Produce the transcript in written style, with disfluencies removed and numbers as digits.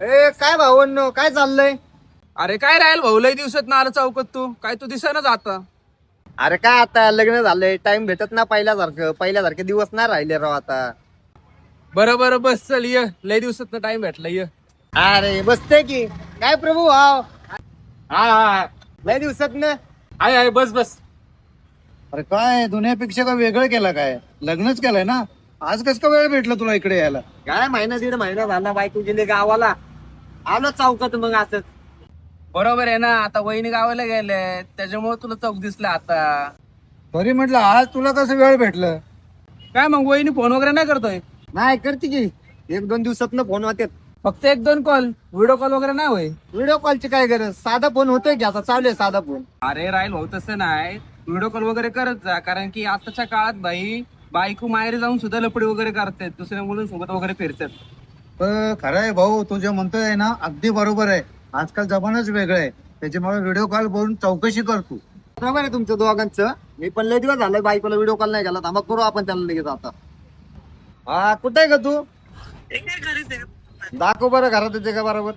ए काय भावनो काय चाललंय? अरे काय राहील भाऊ, लय दिवसात ना आलं चौकात तू, काय तू दिसेनाच आता. अरे काय आता लग्न झालंय, टाइम भेटत ना पहिल्यासारखे दिवस नाही राहिले राव आता. बरं बरं बस चल ये, लय दिवसात टाइम भेटला ये. अरे बसते की काय प्रभू भाव. हा हा लय दिवसात ना. आहे आहे बस बस. अरे काय दुनियापेक्षा का वेगळं केलं काय? लग्नच केलंय ना. आज कस का वेळ भेटला तुला इकडे यायला? काय महिना दीड महिना झाला बायको गेली गावाला. आलो चौकात मग असंच. बरोबर आहे ना, आता वहिनी गावाला गेले त्याच्यामुळे तुला चौक दिसला आता. तरी म्हटलं आज तुला कसं वेळ भेटलं? काय मग वहिनी फोन वगैरे नाही करतोय? नाही करते की 1-2 दिवसात ना फोन होते. फक्त 1-2 कॉल, व्हिडिओ कॉल वगैरे नाही होय? व्हिडिओ कॉलची काय गरज, साधा फोन होतोय की आता चालू आहे साधा फोन. अरे राहील भाऊ तसं नाही, व्हिडिओ कॉल वगैरे करत जा, कारण की आताच्या काळात भाई बायको माहेरी जाऊन सुद्धा लपडी वगैरे करतात, दुसऱ्या मुलांसोबत वगैरे फिरतात. खरं आहे भाऊ, तू जे म्हणतोय ना अगदी बरोबर आहे. आजकाल जमानाच वेगळं आहे, त्याच्यामुळे व्हिडिओ कॉल बोलून चौकशी करतो. बरोबर आहे तुमचं दोघांचं. मी पण लय दिवस झालं बायकोला व्हिडिओ कॉल नाही केला. थांबा करू आपण त्याला लगेच आता. हा कुठे आहे का तू? दाखव बरं घरात येते का बरोबर.